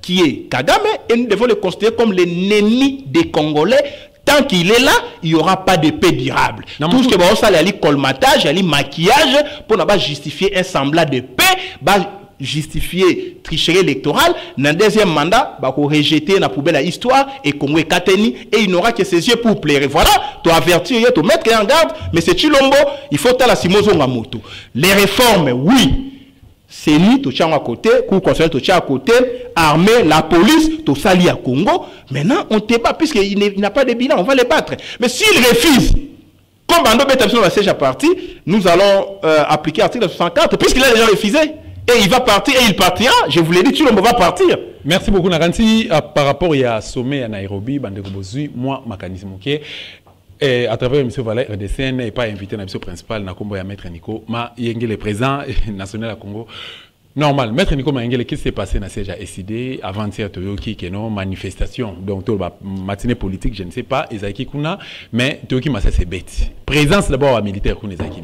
S2: qui est Kagame, et nous devons le considérer comme l'ennemi des Congolais. Tant qu'il est là, il n'y aura pas de paix durable. Non, tout ce que va faire, il y a colmatage, il y a maquillage, pour ne pas justifier un semblant de paix, justifier tricherie électorale. Dans le deuxième mandat, il va rejeter la poubelle à l'histoire et Congo est Kateni, et il n'aura que ses yeux pour plaire. Voilà, tu avertir, tu mettre en garde, mais c'est Chilombo, il faut la Simozo Ngamoto. Les réformes, oui. C'est lui, tu tiens à côté, cour constitutionnel, tu tiens à côté, armée, la police, tu salis à Congo. Maintenant, on ne te bat, puisqu'il n'a pas de bilan, on va les battre. Mais s'il refuse, comme Bando Betamson va siège à partir, nous allons appliquer l'article 64, puisqu'il a déjà refusé. Et il va partir, et il partira. Je vous l'ai dit, tout le monde va partir.
S1: Merci beaucoup, Naranti. Par rapport à sommet à Nairobi, Bandeko Bozui, moi, mécanisme, ok. Et à travers M. Valais, RDCN n'est pas invité dans le principal, na Combo ya Maître Nico, ma yenge le président national à Congo. Normal. Maître Nico Mangele, qu'est-ce qui s'est passé dans siège à SID avant-hier, Toyoki, qui est non manifestation. Donc, matinée politique, je ne sais pas, Ezaki Kuna, mais Toyoki m'a c'est bête. Présence d'abord à militaire Kuna Ezaki.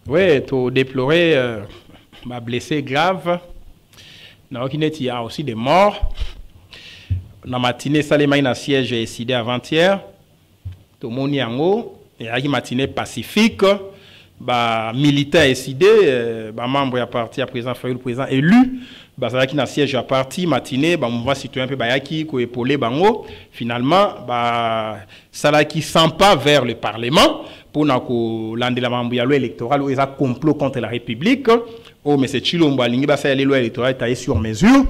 S2: Oui, tu déplorer blessé grave. Il y a aussi des morts. Dans la matinée, Salema a siège à SID avant-hier. Tout le monde y a une matinée pacifique. Militaire SID, membre à parti à présent, le président élu, qui na siège à parti matinée, mouvement citoyen peu bayaki ko épaulé bango. Finalement, ça qui sent pas vers le Parlement pour l'année la membre loi électorale où ils a complot contre la République. Oh mais c'est Chilombo alingi ça les lois électorales taillées sur mesure.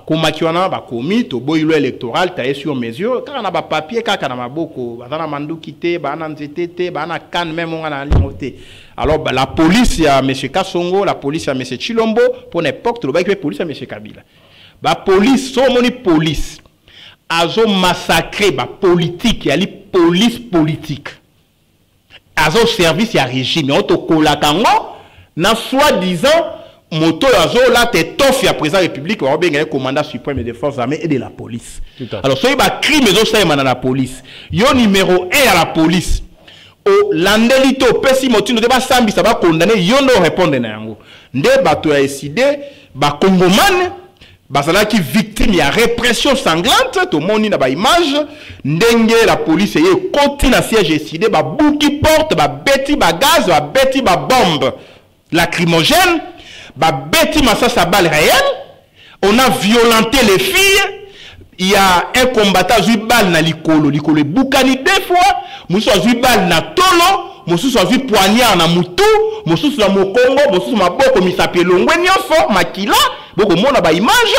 S2: Koma kiona komi to boy loi électorale taillée sur mesure. Quand on a papier quand on a maboko, na mandu kité, na nzete, na kan même on a limoté. Alors la police il y a M. Kassongo, la police il y a M. Chilombo pour n'importe le bail police il y a M. Kabila. Police so moni police azo massacrer politique, il y a police politique. Azo service ya régime on to kolakango na soi-disant moto azo là te tof ya président république va bien commandant suprême des forces armées et de la police. Alors soyez ba crime zo ça dans la police. Yo numéro 1 à la police. O landelito pesi motino de ba sambi ça va condamner yo no répondre na yango. Nde bato ya SID ba congomane basala qui victime ya répression sanglante to moni na ba image ndenge la police ye continue na siège SID ba bouki porte ba beti ba gaz ba beti ba bombe lacrymogène ba beti massacre à balles réelles. On a violenté les filles. Il y a un combattant qui a balle na likolo boukani deux fois, musu a balle na tolo, musu a poignard na mutu, musu na mokongo, musu maboko misape longwe nyofo makila, boko mona ba image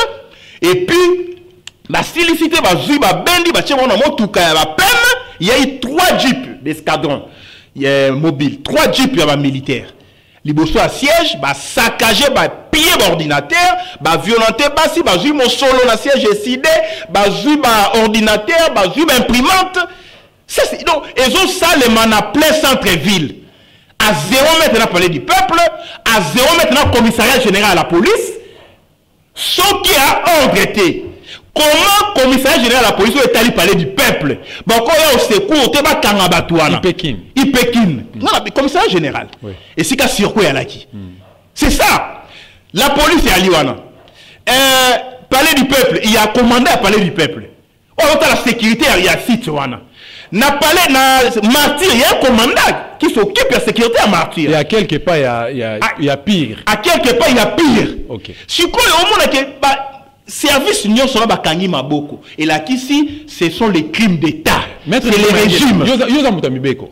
S2: et puis la silicité ba zui ba bendi ba tchema na motuka ya ba pem, il y a eu 3 jeeps d'escadron mobile, 3 jeeps ya ba militaire. Liboso à siège, saccagé, piller l'ordinateur, violenter, si zui mon solo na siège SID, zui ordinateur, zui imprimante. Donc, ils ont ça les mana plein centre-ville. À 0 mètre dans le palais du peuple, à 0 mètre dans le commissariat général à la police. Ce qui a ordre été. Comment le commissariat général à la police est allé parler du peuple? Quand il y a au secours, il y a Kangabatouana. Il Pékin. Non, le commissariat général. Oui. Et c'est qu'à circuit à qui? C'est ça. La police est à Liwana. Palais du peuple, il y a commandé à parler du peuple. Oh, la sécurité, il y a Sitouana. Na palais, na martyr, il y a un commandant qui s'occupe de la sécurité à martyr.
S1: Et à quelque part, il y a pire. À quelque part, il y a pire.
S2: Ok. Si quoi, au monde, service union sera bakangi maboko et là ici ce sont les crimes d'état c'est les régimes
S1: yoza mutamibeko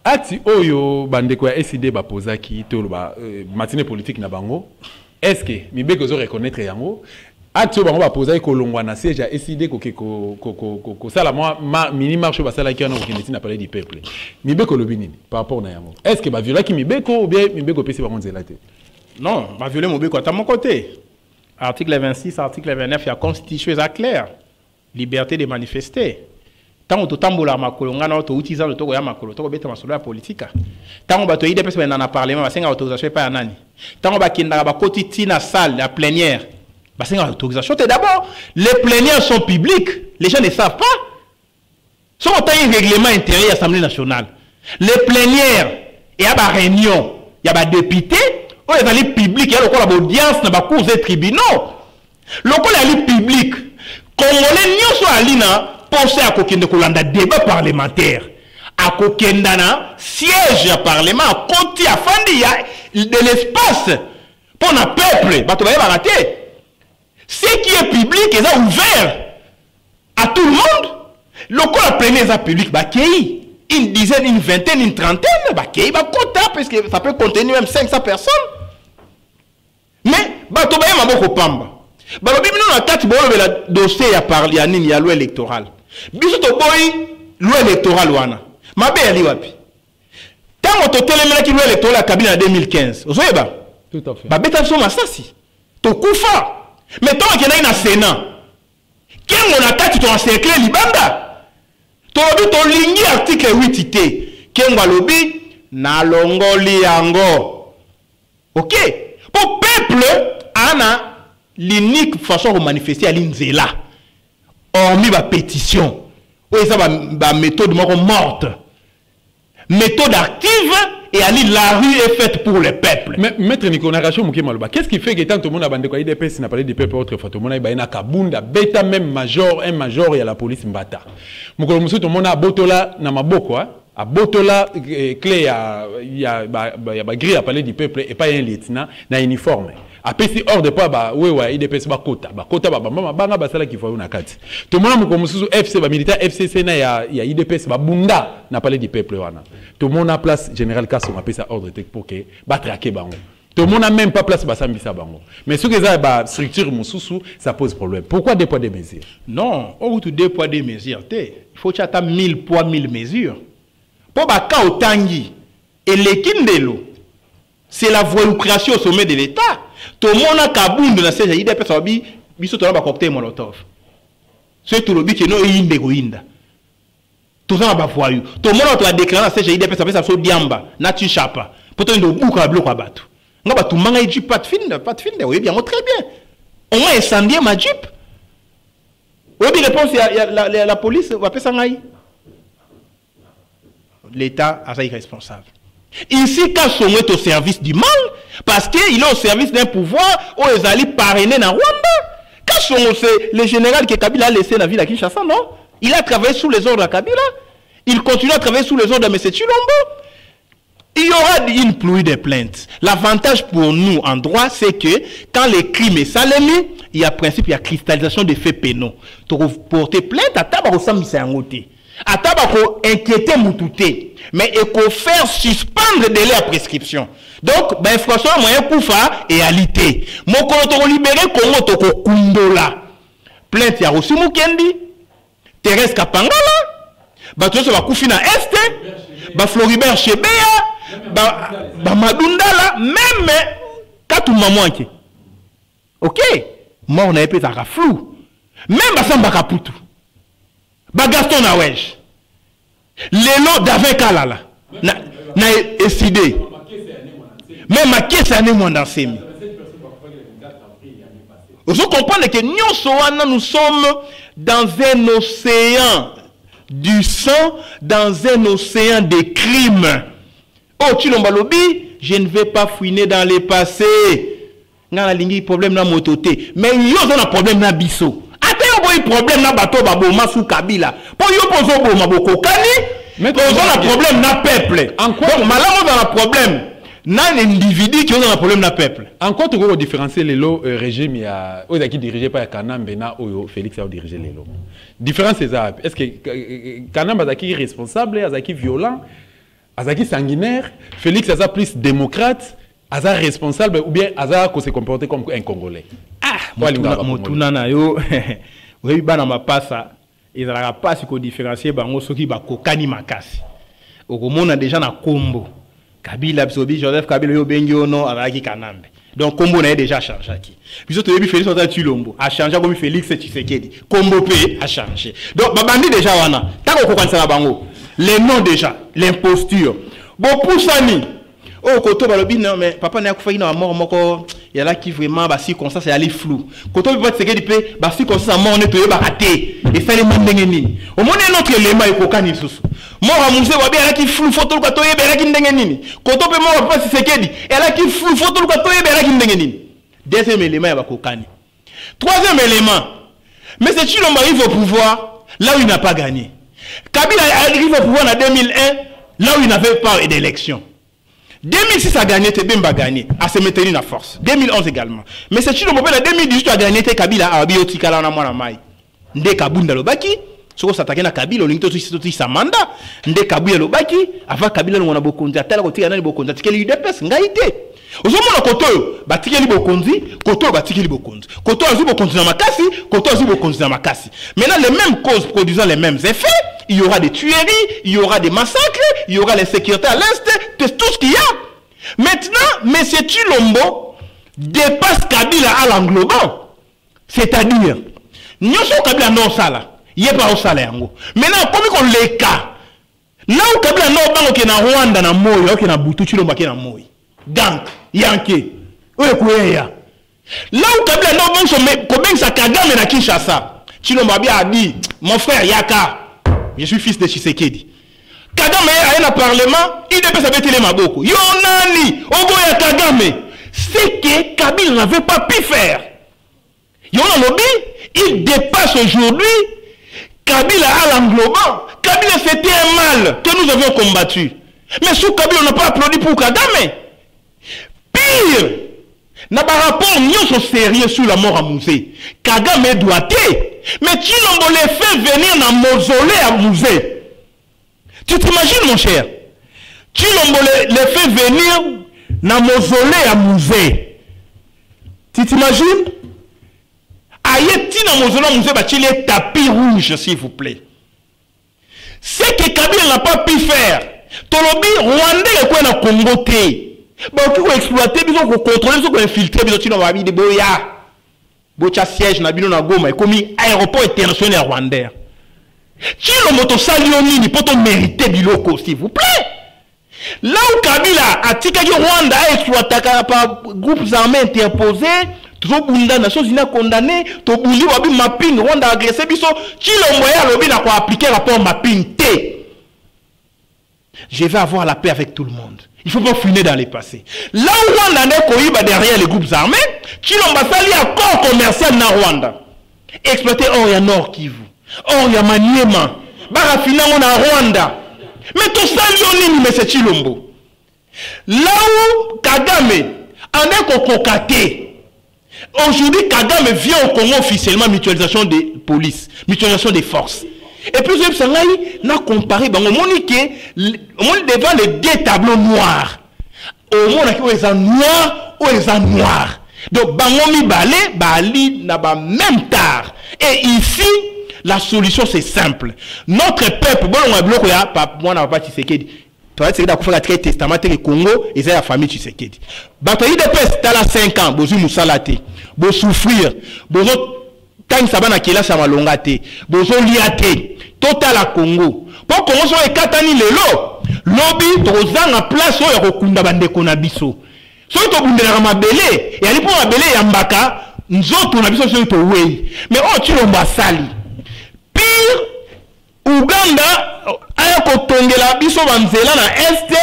S1: ati oyo bandeko ya SID ba pozaki to ba matinée politique na bango est-ce que mibeko zo reconnaître yango ati bango ba pozaki kolongwa na siège ya SID ko sala moi mini marche ba sala ki na ko na parler du peuple mibeko lobi nini par rapport na yango est-ce que ba violaki mibeko ou bien mibeko pesi ba monzela te
S2: non ba violer mibeko à mon côté. Article 26, article 29, il y a constitué ça clair. Liberté de manifester. Tant que tu tambola makolonga na to utilisant le toko ya makolo, toko beta masolo ya politique. Tant que tu ide pesa na parlement, ba senga autorisation pa nani. Tant que ba kinda ba kotiti na salle la plénière, ba senga autorisation. D'abord, les plénières sont publiques, les gens ne savent pas. Sont un règlement intérieur de l'Assemblée nationale. Les plénières, il y a ba réunion, il y a ba député. Oh, il y a les publics, il y a l'audience dans les cours et tribunaux. Le coup, il y a les publics. Congolais, nous sommes allés penser à un débat parlementaire. À un siège à parlement, à côté à Fandi, il y a de l'espace pour un peuple. Ce qui est public est ouvert à tout le monde. Le coup, la plénière est public, une dizaine, une vingtaine, une trentaine, parce que ça peut contenir même 500 personnes. Mais, bato baye maboko pamba. Balobi bino na kati bolo la dossier ya parli ya nini ya loi électorale. Biso to boy loi électorale wana. Mabe ali wapi? Tango to telemela ki loi électorale ya kabila en 2015. Ozoyeba?
S1: Tout à fait.
S2: Ba beta so masasi. To kufa. Mais tant que na Sénat. Kengo na kati to encercler libanda. To lobi to lingi article 8 ité. Kengo lobi na longoli yango. OK? Pour peuple, ana l'unique façon de manifester à l'inzela. Hormis la pétition. Oui, ça va méthode morte. Méthode active et la rue est faite pour le peuple.
S1: Mais maître Nicolas Racho Moukémalouba, qu'est-ce qui fait que tant tout le monde a bandé quoi IDPS n'a pas du peuple autrefois tout le monde a baina kabunda beta même major un major et à la police mbata. Mukolo musu tout le monde a botola na maboko a botola clé ya gris à parler du peuple et pas un lieutenant na uniforme. Après si hors de pas ba ouais IDPS ba kota ba mama banga basala qui faut na kati. Tout le monde mukolo musu FC ba militaire FCC na ya IDPS ba bunda na parler du peuple wana. Tout le monde a place général Kasso appelle ça ordre pour que ba traquer bango. Tout le monde n'a même pas place pour Sambisa Bango. Mais ce que ça ba structure Moussoussou, ça pose problème. Pourquoi 2 poids 2 mesures?
S2: Non, au tout 2 poids 2 mesures. Il faut que tu aies 1000 poids 1000 mesures. Pour baka au tangi et les kindelo, c'est la création au sommet de l'État. Tout le monde a kaboun de la CGI des personnes biso to ba cocktail molotov. C'est tout le but que no inde goinda. Tout ça ba voyou. Tout le monde a déclaré la CGI des personnes ça so diamba, na tu chapa. Pourtant ndo buka bloka batu. Ngaba tu manga jeep pas de fin, oui bien, très bien. On a incendié ma jeep. Oui bien réponse la police va faire ça ngai. L'État a été responsable. Ici Kasso est au service du mal parce qu'il est au service d'un pouvoir où ils allaient parrainer dans Rwanda. Kasso c'est le général que Kabila a laissé la ville à Kinshasa, non? Il a travaillé sous les ordres de Kabila. Il continue à travailler sous les ordres de M. Chilombo. Il y aura une pluie de plaintes. L'avantage pour nous en droit, c'est que quand les crimes est salémi, il y a principe, il y a cristallisation des faits pénaux. Tu porter plainte, à tabako samisa ngote. À tabako inquiéter moutouté. Mais il faut faire suspendre le délai à prescription. Donc, ben, franchement, moyen koufa et alité. Mon kono libéré, Congo toko kundola. Plainte, il y a aussi Mukendi. Thérèse Kapangala. Bah, tout ça va koufi na Est. Bah, Floribert Chebea. Bah Madundala même katou maman qui ok moi on avait peut être flou même Basamba Kaputu bah Gaston Nawej l'élo d'avec Kalala na décidé même ma caisse année moins dans ces mis vous comprenez que nous sommes dans un océan du sang, dans un océan de crimes. Oh, Chilomba-Lobi, je ne vais pas fouiner dans les passés. Nga na lingi problème na mototé. Mais yo a un problème na biso. Ate yo boy problème na bato babo masu Kabila. Po yo pozo bo maboko kani. Mais on a un problème na peuple. Donc malamo dans un problème. Na individu qui ont un problème na peuple.
S1: En quoi tu veux différencier les lots régime il y a qui dirigé par Kanambe na ou Félix a dirigé les lots. Différence c'est ça. Est-ce que Kanambe est responsable, est violent? Azaki sanguinaire, Félix Aza plus démocrate, Aza responsable ou bien Aza se comporter comme un Congolais.
S2: Ah, Motuna na yo, oui bana mapasa, ils n'aura pas ce qu'on différencie bango soki ba kokani makasi. Okomona déjà na Kombo. Kabila Bisobi Joseph Kabila yo bengi ono avec Kanambe. Donc Kombo n'a déjà changé qui. Puis surtout Félix Oza Chilombo a changé comme Félix Tshisekedi. Kombo P a changé. Donc babandi déjà wana, tako kokanisa na bango. Les noms déjà, l'imposture. Bon, pour Sani, oh, Koto Balobi, non, mais papa n'a pas fait une mort, il y a là qui vraiment, bah, si comme ça, c'est aller flou. Koto peut se dire, bah, si comme ça, mort, on est tout raté. Et ça, les gens n'engagent. Au moins, notre élément est cocaine, sous. Mort à Moussé, bah, bien, là qui flou, photo, le gâteau, bien, là qui n'engagent. Koto peut mort, pas si c'est qu'il dit. Et là qui flou, photo, le gâteau, bien, là qui n'engagent. Deuxième élément, il y a cocaine. Troisième élément, mais c'est Chilombo arrive au pouvoir, là où il n'a pas gagné. Kabila arrive au pouvoir en 2001, là où il n'avait pas d'élection. 2006 a gagné, Tebemba a gagné, à se maintenir la force. 2011 également. Mais c'est Chilombo en 2018 a gagné, Kabila a bioti kala na mwana mai. Nde Kabunda lobaki, soko s'attaquer na Kabila, on est sa mandat. Nde Kabila lobaki, avant Kabila on a beaucoup de tel côté na beaucoup de tel UDPS ngaité. Ozomona koto batikeli bokonzi, koto batikeli bokonzi. Koto azu bokonzi na makasi, koto azu bokonzi na makasi. Maintenant les mêmes causes produisant les mêmes effets, il y aura des tueries, il y aura des massacres, il y aura les sécurités à l'est, tout ce qu'il y a. Maintenant, M. Chilombo dépasse Kabila à l'englobant. C'est-à-dire, nous sommes Kabila non sala, il n'y a pas au salaire. Maintenant, comme on les cas, là où Kabila non bango qui est na Rwanda na Moyo, qui est na Butu Chilombo qui est na Moyo. Gank, Yankee, oyo koyeya là où Kabila non bon comme ça Kagame na Kinshasa Tshilombo a dit mon frère Yaka je suis fils de Tshisekedi Kagame a un parlement il devait s'abattre les maboko yonani ogoya Kagame c'est que Kabila n'avait pas pu faire Yona lobby il dépasse aujourd'hui Kabila à l'englobant Kabila c'était un mal que nous avions combattu mais sous Kabila on n'a pas applaudi pour Kagame pire n'a pas rapport ni sérieux sur la mort à Mouzé Kagame doit mais Tshilombo les fait venir dans le mausolée à Mouzé tu t'imagines mon cher Tshilombo les fait venir dans le mausolée à Mouzé tu t'imagines Ayeti dans le mausolée à Mouzé bâti les tapis rouges s'il vous plaît c'est que Kabila n'a pas pu faire Tolobi Rwandais est quoi dans le Congo bon qui va exploiter ils vont contrôler ils vont infiltrer ils vont tirer dans de boya bocha siège na bino na Goma et comme aéroport international rwandais Tshilombo to salioni ni poto mériter biloko s'il vous plaît là où Kabila a tika ki Rwanda a exploité par groupes armés interposés toujours bunda Nations Unies condamné to bundi wabi mapping Rwanda agressé biso Tshilombo ya lobi na ko appliquer rapport mapping T je vais avoir la paix avec tout le monde. Il ne faut pas fumer dans les passés. Là où Rwanda est derrière les groupes armés, Tshilombo sali accord commercial na Rwanda. Exploiter or ya Nord Kivu, or ya Maniema, bara finalement na Rwanda. Mais tout ça lioni mais c'est Tshilombo. Là où Kagame en est concaté. Aujourd'hui Kagame vient au Congo officiellement mutualisation des polices, mutualisation des forces. Et puis, je vais comparer, on devant les deux tableaux noirs. Au monde, où ils sont noirs, où ils sont noirs. Donc, bangomi balé, bali, n'a pas même tard. Et ici, la solution, c'est simple. Notre peuple, bon, on a bloqué, moi, on n'a pas Tshisekedi. Tu vois, c'est que tu as fait le testament, le Congo, et c'est la famille Tshisekedi. Bataille de paix, tu as 5 ans, vous avez vous souffrir, vous tant que ça va na kila sa malonga te bozo liate total à Congo pour Congo so ekatani lelo lobby tozanga place oyo kokunda bandeko na biso so to bundela mabele ya lipo mabele ya mbaka nzoto na biso so to wei mais o Tshilombo asali pire Uganda aya kotongela biso banzela na est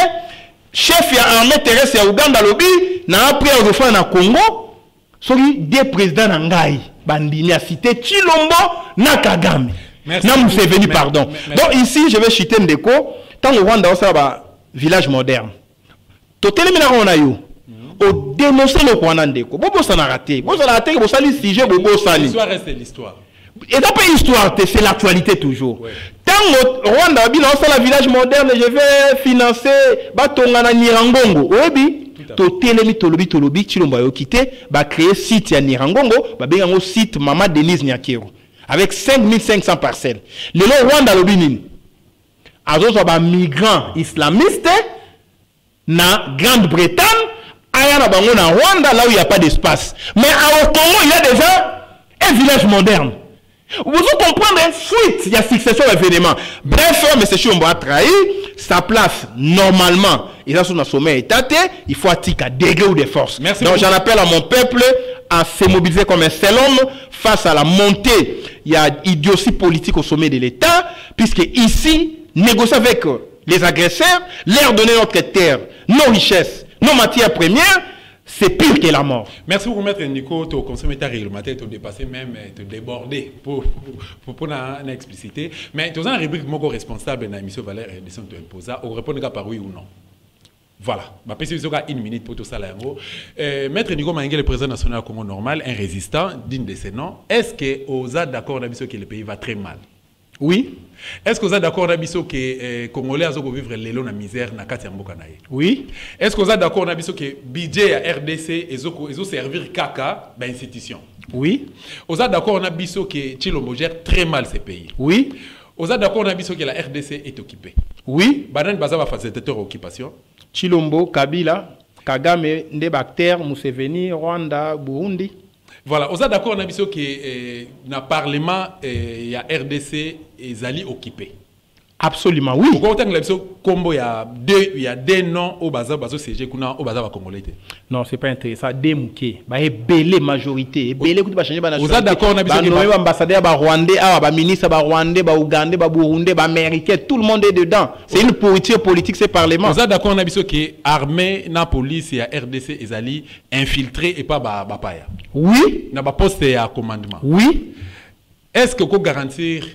S2: chef ya armée terrestre ya Uganda lobby na après au na Congo soki des présidents na ngai bandini a cité Tshilombo na Kagame. Na Museveni pardon. Donc ici je vais citer Ndeko tant au Rwanda ça va village moderne. Totel mina on a yo. Au dénoncer le Rwanda Ndeko. Bobo ça n'a raté. Bobo ça n'a raté que sali sujet bobo sali.
S1: L'histoire reste l'histoire.
S2: Et d'après l'histoire c'est l'actualité toujours. Ouais. Tant au Rwanda bino ça la village moderne je vais financer batonga na Nirangongo. Oyebi Totelemi tolobi Tshilombo yo quitté ba créer site ya Nirangongo ba benga site Mama Denise Nyakero avec 5500 parcelles. Le Rwanda lobi nini azozo ba migrants islamistes na Grande-Bretagne aya na bango na Rwanda là où il n'y a pas d'espace. Mais au Congo il y a déjà un village moderne. Vous comprenez suite il y a succession d'événements. Bref, M. Tshilombo a trahi sa place normalement. Il a son sommet étaté, il faut attirer à degré ou de force. Merci donc j'en appelle à mon peuple à se mobiliser comme un seul homme face à la montée. Il y a idiotie politique au sommet de l'État, puisque ici, négocier avec les agresseurs, leur donner notre terre, nos richesses, nos matières premières, c'est pire que la mort.
S1: Merci beaucoup, Maître Nico. Tu as consommé ta réglementaire, tu as dépassé même, tu as débordé pour une explicité. Mais tu as une rubrique responsable dans l'émission Valère et Descente de imposer. On répond par oui ou non. Voilà. Je vais une minute pour tout ça. Maître Nico Maïngue, le président national du Congo normal, un résistant, digne de ses noms. Est-ce que vous êtes d'accord que le pays va très mal?
S2: Oui.
S1: Est-ce que vous êtes d'accord que les Congolais vont vivre la misère dans le Mboka?
S2: Oui.
S1: Est-ce que vous êtes d'accord que le budget à RDC est servir caca dans l'institution?
S2: Oui.
S1: Vous êtes d'accord que Tshilombo gère très mal ces pays?
S2: Oui.
S1: Vous êtes d'accord que la RDC est occupée?
S2: Oui.
S1: Banan Baza va facilitateur occupation?
S2: Tshilombo, Kabila, Kagame, Ndebakter, Museveni, Rwanda, Burundi.
S1: Voilà, vous êtes d'accord que le Parlement et la RDC est occupé?
S2: Absolument, oui.
S1: Pourquoi autant que la combo il y a des noms au bazar CG kuna au bazar congolais.
S2: Non, c'est pas intéressant. Des mouké, bah et belé majorité, belé que tu vas changer ba nationalité.
S1: Vous êtes d'accord on a besoin
S2: de ambassadeur ba rwandais, ba ministre ba rwandais, ba ougandais, ba burundais, ba américain, tout le monde est dedans. C'est une pourriture politique ce parlement.
S1: Vous êtes d'accord on a besoin que armée na police et RDC ezali infiltré et pas ba paya.
S2: Oui.
S1: Na ba poste à commandement.
S2: Oui.
S1: Est-ce que vous garantir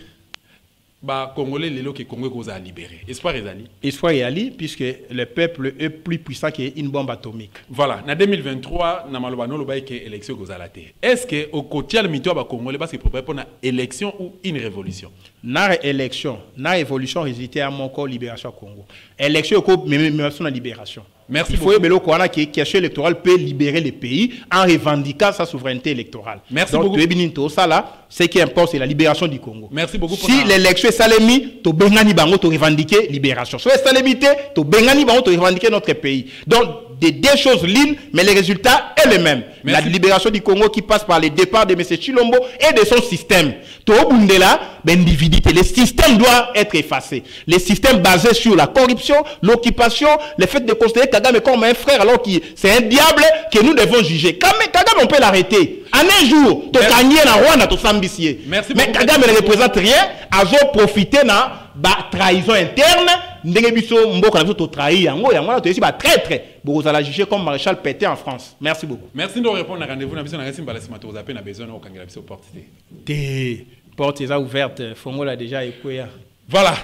S1: bah Congolais les qui Congo qu'on a libéré. Espoir ezali.
S2: Espoir ezali puisque le peuple est plus puissant qu'une bombe atomique.
S1: Voilà, en 2023 na maloba no loba que élection qu'on a laté. Est-ce que au côté le mito ba Congolais parce que préparer pour une élection ou une révolution?
S2: Na élection, na révolution résulté à mon corps libération Congo. Élection ko même la libération.
S1: Merci.
S2: Il faut que le question électoral peut libérer le pays en revendiquant sa souveraineté électorale.
S1: Merci
S2: donc,
S1: beaucoup.
S2: Ça là, ce qui importe, c'est la libération du Congo.
S1: Merci beaucoup.
S2: Si l'élection est salémi, tu bengani bango tu revendiquer libération. Si c'est salémité, tu bengani bango tu revendiquer notre pays. Donc des deux choses lignes, mais les résultats est le même.
S1: Merci.
S2: La libération du Congo qui passe par le départ de M. Chilombo et de son système. Le système doit être effacé. Le système basé sur la corruption, l'occupation, le fait de considérer Kagame comme un frère alors que c'est un diable que nous devons juger. Kagame, on peut l'arrêter. En un jour, tu as na Rwanda, tu s'ambitier. Mais Kagame ne représente rien. Azo profiter na trahison interne. Ndenge biso mboka na biso to trahir yango yango to esi ba traître. Beaucoup à la juger comme Maréchal Pétain en France. Merci beaucoup.
S1: Merci de répondre à rendez-vous na biso na ngasi mbala simato vous appelez na besoin au kangela biso porte.
S2: Des portes ouvertes, Fongo l'a déjà écoué.
S1: Voilà.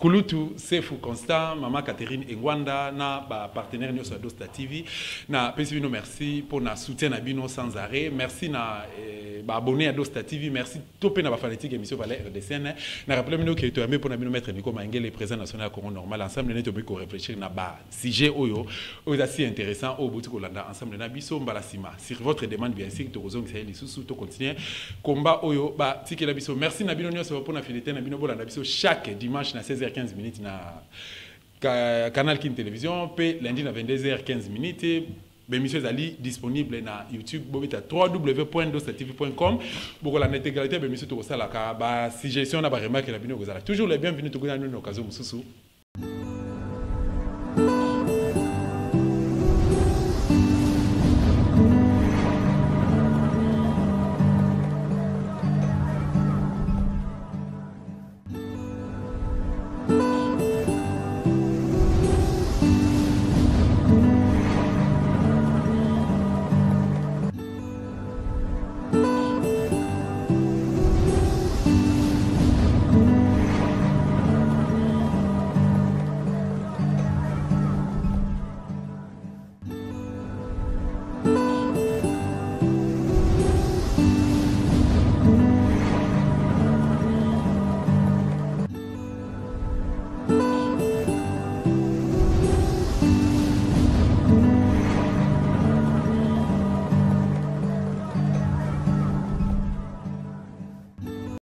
S1: Kulutu Sefu Constant, Maman Catherine Engwanda, na partenaire Nyo Dosta TV, na Pesivino merci pour na soutien na bino sans arrêt, merci na abonné à Dosta TV, merci topé na fanatique émission Valais RDCN, na rappelé mino que tu as mis pour na bino mettre Nico Mangele président national Congo normal ensemble na tobi ko réfléchir na sujet oyo aussi intéressant au bout Kolanda ensemble na biso mbalasima sur votre demande bien sûr to kozong c'est lisusu to continuer combat oyo tikela biso merci na bino nyos pour na fidélité na bino bolanda biso chaque dimanche na 16h15 minutes na Canal Kin Télévision, puis lundi à 22h15 minutes. L'émission est disponible na YouTube, www.dostatv.com. Pour l'intégralité de l'émission, tout ça, la suggestion, la remarque, toujours les bienvenus, tout le monde, nous,